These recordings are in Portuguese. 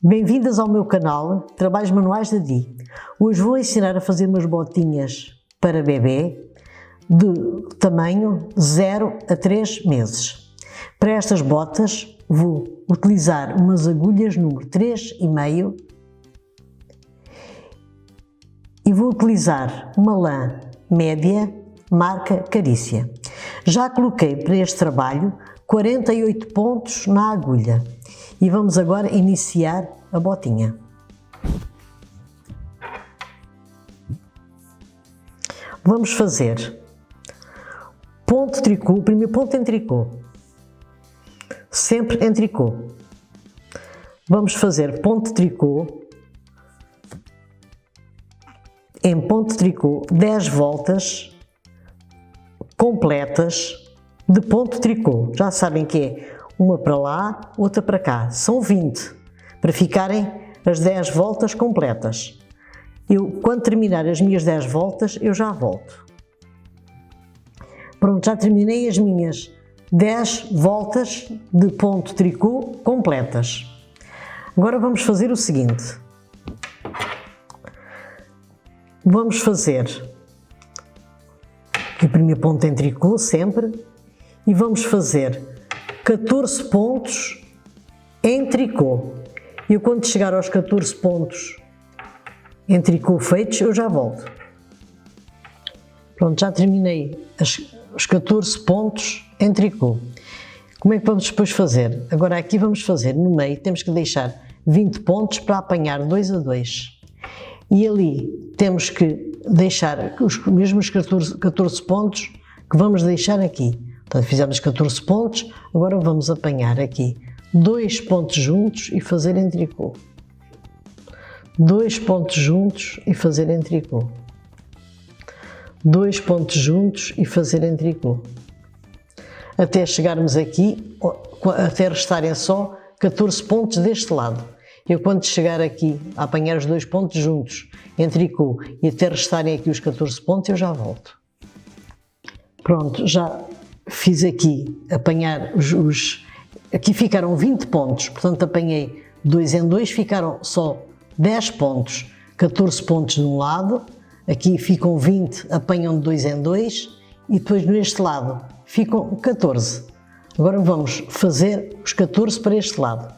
Bem-vindas ao meu canal Trabalhos Manuais da Di. Hoje vou ensinar a fazer umas botinhas para bebê de tamanho 0 a 3 meses. Para estas botas vou utilizar umas agulhas número 3,5 e vou utilizar uma lã média marca Carícia. Já coloquei para este trabalho 48 pontos na agulha e vamos agora iniciar a botinha. Vamos fazer ponto de tricô, o primeiro ponto em tricô, sempre em tricô. Vamos fazer ponto de tricô, em ponto de tricô 10 voltas completas de ponto de tricô. Já sabem que é uma para lá, outra para cá. São 20, para ficarem as 10 voltas completas. Quando terminar as minhas 10 voltas, eu já volto. Pronto, já terminei as minhas 10 voltas de ponto de tricô completas. Agora vamos fazer o seguinte. Vamos fazer o primeiro ponto em tricô, sempre, e vamos fazer 14 pontos em tricô. E quando chegar aos 14 pontos em tricô feitos, eu já volto. Pronto, já terminei os 14 pontos em tricô. Como é que vamos depois fazer? Agora aqui vamos fazer no meio, temos que deixar 20 pontos para apanhar 2 a 2. E ali temos que deixar os mesmos 14 pontos que vamos deixar aqui. Portanto, fizemos 14 pontos, agora vamos apanhar aqui 2 pontos juntos e fazer em tricô. 2 pontos juntos e fazer em tricô. 2 pontos juntos e fazer em tricô. Até chegarmos aqui, até restarem só 14 pontos deste lado. Eu quando chegar aqui a apanhar os 2 pontos juntos em tricô e até restarem aqui os 14 pontos, eu já volto. Pronto, já fiz aqui apanhar aqui ficaram 20 pontos, portanto apanhei 2 em 2, ficaram só 10 pontos, 14 pontos de um lado, aqui ficam 20, apanham de 2 em 2 e depois neste lado ficam 14. Agora vamos fazer os 14 para este lado.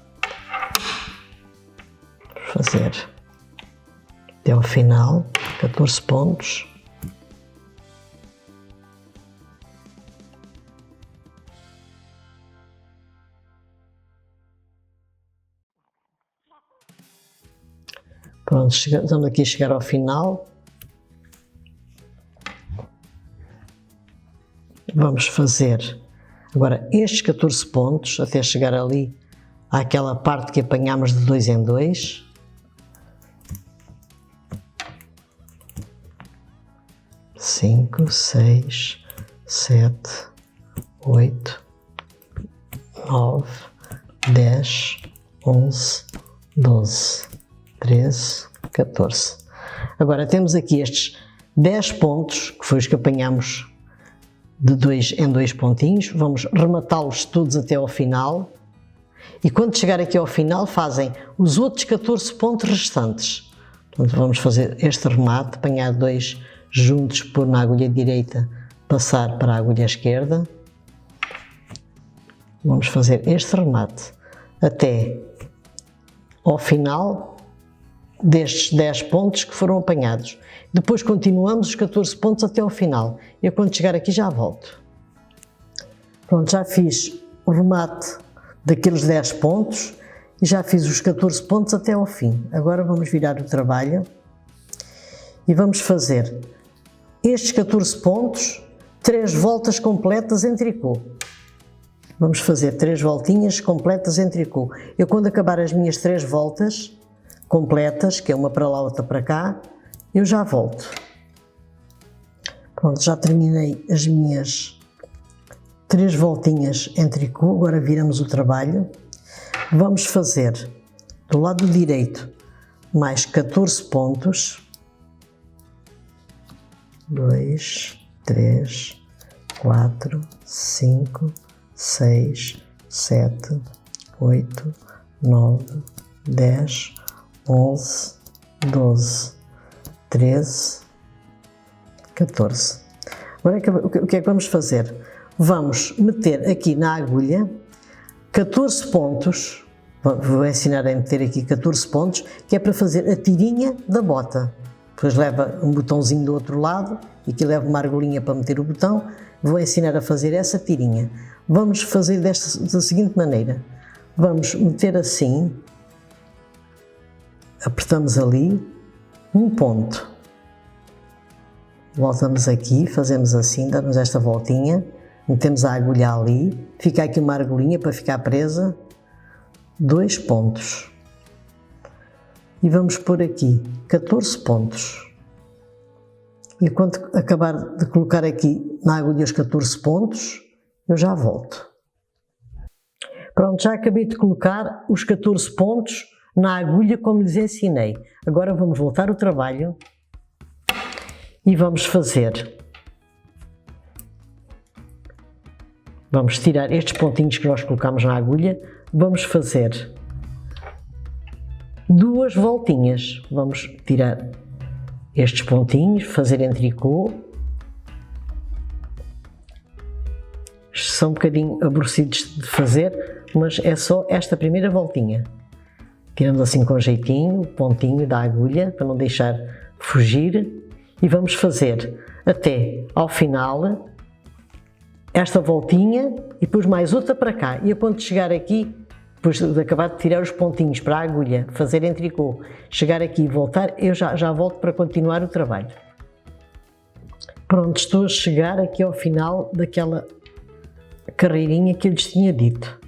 Fazer até ao final 14 pontos. Pronto, estamos aqui a chegar ao final. Vamos fazer agora estes 14 pontos até chegar ali àquela parte que apanhámos de 2 em 2. Cinco, 6, 7, 8, 9, 10, 11, 12, 13, 14. Agora temos aqui estes 10 pontos, que foi os que apanhamos de 2 em 2 pontinhos. Vamos rematá-los todos até ao final. E quando chegar aqui ao final, fazem os outros 14 pontos restantes. Portanto, vamos fazer este remate, apanhar 2 juntos, pôr na agulha direita, passar para a agulha esquerda. Vamos fazer este remate até ao final destes 10 pontos que foram apanhados. Depois continuamos os 14 pontos até ao final. Eu quando chegar aqui já volto. Pronto, já fiz o remate daqueles 10 pontos e já fiz os 14 pontos até ao fim. Agora vamos virar o trabalho e vamos fazer estes 14 pontos, 3 voltas completas em tricô. Vamos fazer 3 voltinhas completas em tricô. Eu quando acabar as minhas 3 voltas completas, que é uma para lá, outra para cá, eu já volto. Pronto, já terminei as minhas 3 voltinhas em tricô, agora viramos o trabalho. Vamos fazer do lado direito mais 14 pontos. 2, 3, 4, 5, 6, 7, 8, 9, 10, 11, 12, 13, 14. Agora o que é que vamos fazer? Vamos meter aqui na agulha 14 pontos, vou ensinar a meter aqui 14 pontos, que é para fazer a tirinha da bota. Depois leva um botãozinho do outro lado e aqui leva uma argolinha para meter o botão. Vou ensinar a fazer essa tirinha. Vamos fazer da seguinte maneira. Vamos meter assim, apertamos ali, um ponto. Voltamos aqui, fazemos assim, damos esta voltinha, metemos a agulha ali, fica aqui uma argolinha para ficar presa, 2 pontos. E vamos pôr aqui 14 pontos. E quando acabar de colocar aqui na agulha os 14 pontos, eu já volto. Pronto, já acabei de colocar os 14 pontos na agulha como lhes ensinei. Agora vamos voltar ao trabalho e vamos fazer. Vamos tirar estes pontinhos que nós colocamos na agulha, vamos fazer 2 voltinhas. Vamos tirar estes pontinhos, fazer em tricô. São um bocadinho aborrecidos de fazer, mas é só esta primeira voltinha. Tiramos assim com jeitinho o pontinho da agulha, para não deixar fugir, e vamos fazer até ao final esta voltinha e depois mais outra para cá. E a ponto de chegar aqui, depois de acabar de tirar os pontinhos para a agulha, fazer em tricô, chegar aqui e voltar, eu já volto para continuar o trabalho. Pronto, estou a chegar aqui ao final daquela carreirinha que eu lhes tinha dito.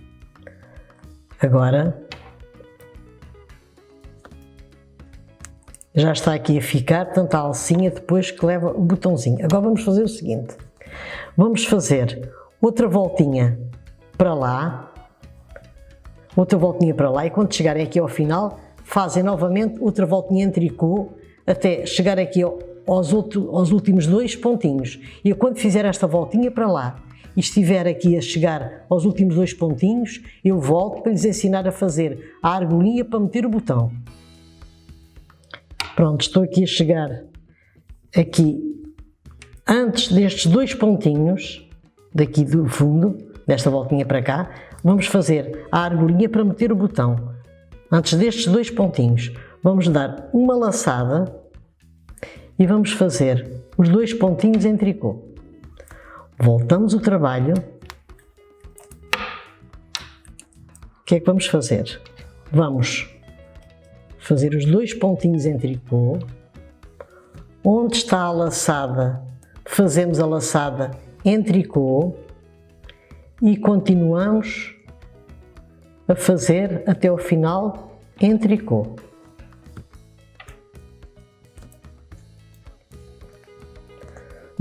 Agora já está aqui a ficar, tanto a alcinha depois que leva o botãozinho. Agora vamos fazer o seguinte, vamos fazer outra voltinha para lá, e quando chegarem aqui ao final, fazem novamente outra voltinha em tricô, até chegar aqui aos últimos 2 pontinhos. E quando fizer esta voltinha para lá, e estiver aqui a chegar aos últimos 2 pontinhos, eu volto para lhes ensinar a fazer a argolinha para meter o botão. Pronto, estou aqui a chegar aqui antes destes 2 pontinhos, daqui do fundo, desta voltinha para cá, vamos fazer a argolinha para meter o botão. Antes destes 2 pontinhos, vamos dar uma laçada e vamos fazer os 2 pontinhos em tricô. Voltamos o trabalho. O que é que vamos fazer? Vamos fazer os 2 pontinhos em tricô. Onde está a laçada, fazemos a laçada em tricô e continuamos a fazer até ao final em tricô.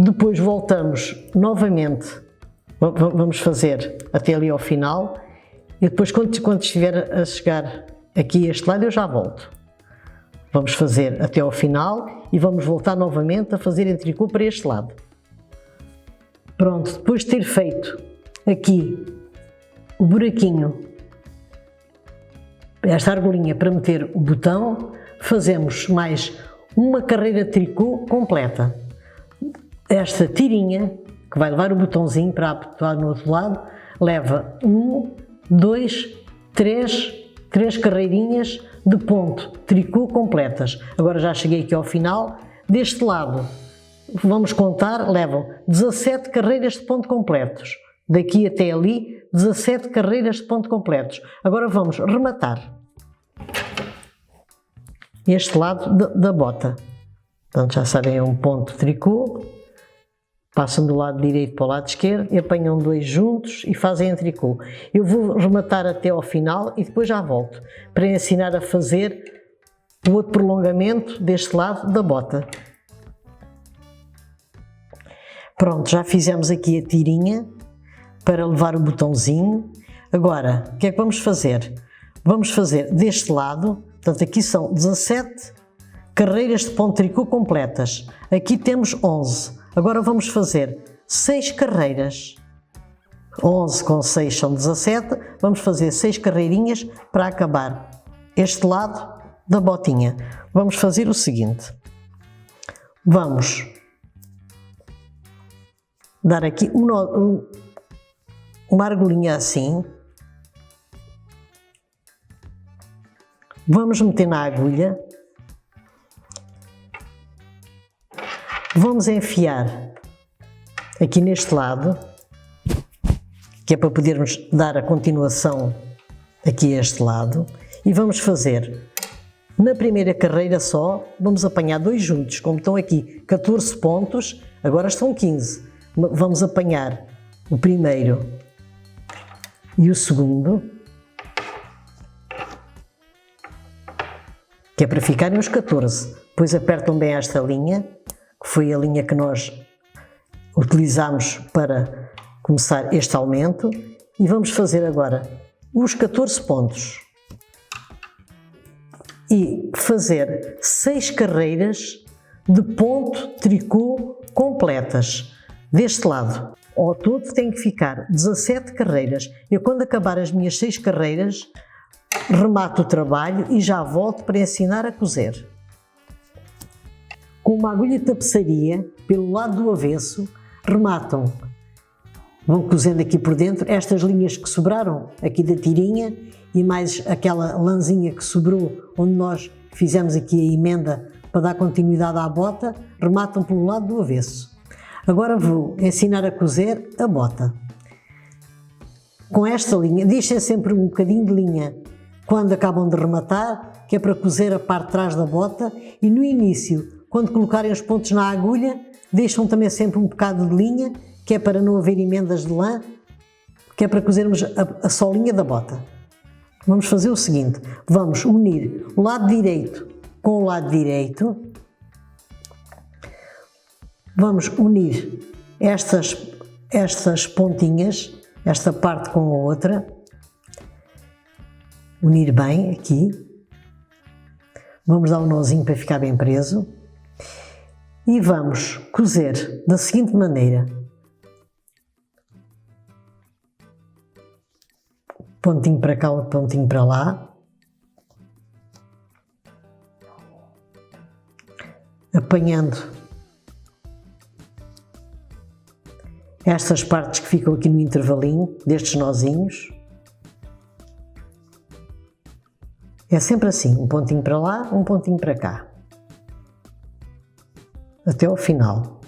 Depois voltamos novamente, vamos fazer até ali ao final e depois quando estiver a chegar aqui a este lado eu já volto. Vamos fazer até ao final e vamos voltar novamente a fazer em tricô para este lado. Pronto, depois de ter feito aqui o buraquinho, esta argolinha para meter o botão, fazemos mais uma carreira de tricô completa. Esta tirinha, que vai levar o botãozinho para apertar no outro lado, leva 1, 2, 3 carreirinhas de ponto tricô completas. Agora já cheguei aqui ao final. Deste lado, vamos contar, levam 17 carreiras de ponto completos. Daqui até ali, 17 carreiras de ponto completos. Agora vamos rematar este lado da bota. Portanto, já sabem, é um ponto tricô. Passam do lado direito para o lado esquerdo e apanham 2 juntos e fazem em tricô. Eu vou rematar até ao final e depois já volto para ensinar a fazer o outro prolongamento deste lado da bota. Pronto, já fizemos aqui a tirinha para levar o botãozinho. Agora, o que é que vamos fazer? Vamos fazer deste lado, portanto aqui são 17 carreiras de ponto tricô completas. Aqui temos 11. Agora vamos fazer 6 carreiras. 11 com 6 são 17. Vamos fazer 6 carreirinhas para acabar este lado da botinha. Vamos fazer o seguinte, vamos dar aqui uma argolinha assim, vamos meter na agulha, vamos enfiar aqui neste lado, que é para podermos dar a continuação aqui a este lado, e vamos fazer na primeira carreira só, vamos apanhar 2 juntos, como estão aqui 14 pontos, agora estão 15. Vamos apanhar o primeiro e o segundo, que é para ficarem os 14. Depois apertam bem esta linha, que foi a linha que nós utilizámos para começar este aumento, e vamos fazer agora os 14 pontos e fazer 6 carreiras de ponto tricô completas deste lado. Ao todo tem que ficar 17 carreiras. Eu, quando acabar as minhas 6 carreiras, remato o trabalho e já volto para ensinar a cozer. Com uma agulha de tapeçaria, pelo lado do avesso, rematam, vão cozendo aqui por dentro estas linhas que sobraram aqui da tirinha e mais aquela lãzinha que sobrou onde nós fizemos aqui a emenda para dar continuidade à bota, rematam pelo lado do avesso. Agora vou ensinar a cozer a bota. Com esta linha, deixem sempre um bocadinho de linha quando acabam de rematar, que é para cozer a parte de trás da bota, e no início, quando colocarem os pontos na agulha, deixam também sempre um bocado de linha, que é para não haver emendas de lã, que é para cozermos a solinha da bota. Vamos fazer o seguinte, vamos unir o lado direito com o lado direito, vamos unir estas pontinhas, esta parte com a outra, unir bem aqui, vamos dar um nozinho para ficar bem preso e vamos cozer da seguinte maneira, pontinho para cá, pontinho para lá, apanhando estas partes que ficam aqui no intervalinho destes nozinhos. É sempre assim, um pontinho para lá, um pontinho para cá, até ao final.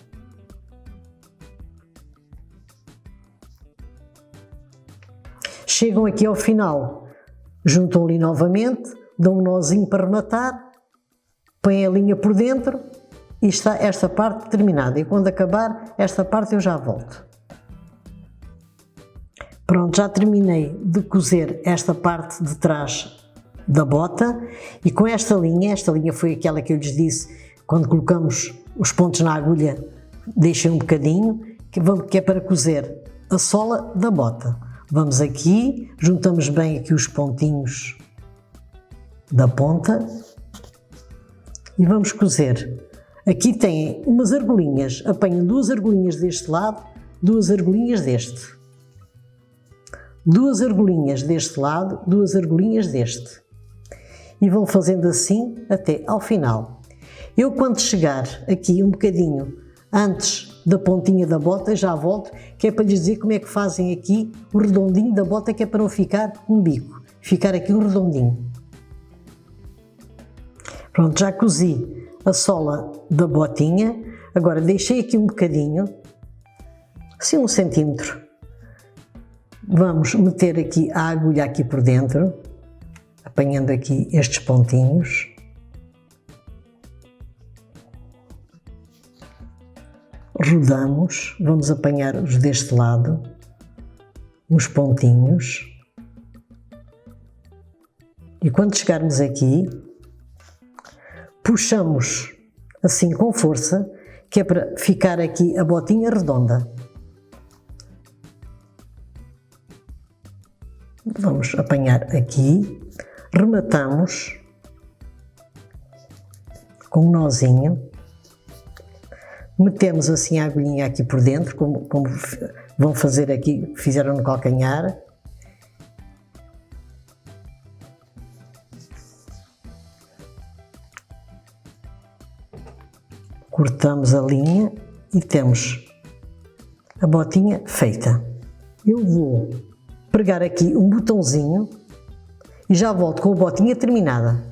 Chegam aqui ao final, juntam ali novamente, dão um nozinho para rematar, põem a linha por dentro e está esta parte terminada. E quando acabar esta parte eu já volto. Pronto, já terminei de cozer esta parte de trás da bota e com esta linha foi aquela que eu lhes disse, quando colocamos os pontos na agulha, deixem um bocadinho, que é para cozer a sola da bota. Vamos aqui, juntamos bem aqui os pontinhos da ponta e vamos cozer. Aqui têm umas argolinhas, apanham 2 argolinhas deste lado, 2 argolinhas deste. 2 argolinhas deste lado, 2 argolinhas deste. E vão fazendo assim até ao final. Eu, quando chegar aqui um bocadinho antes da pontinha da bota, já volto, que é para lhes dizer como é que fazem aqui o redondinho da bota, que é para não ficar um bico, ficar aqui um redondinho. Pronto, já cozi a sola da botinha, agora deixei aqui um bocadinho, assim 1 centímetro. Vamos meter aqui a agulha aqui por dentro, apanhando aqui estes pontinhos. Rodamos, vamos apanhar os deste lado, os pontinhos. E quando chegarmos aqui, puxamos assim com força, que é para ficar aqui a botinha redonda. Vamos apanhar aqui, rematamos com um nozinho, metemos assim a agulhinha aqui por dentro, como vão fazer aqui, fizeram no calcanhar. Cortamos a linha e temos a botinha feita. Eu vou pregar aqui um botãozinho e já volto com a botinha terminada.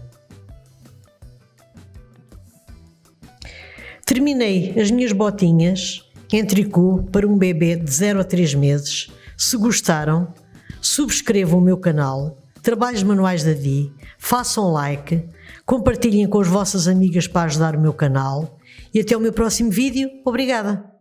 Terminei as minhas botinhas em tricô para um bebê de 0 a 3 meses. Se gostaram, subscrevam o meu canal, Trabalhos Manuais da Di, façam like, compartilhem com as vossas amigas para ajudar o meu canal e até o meu próximo vídeo. Obrigada!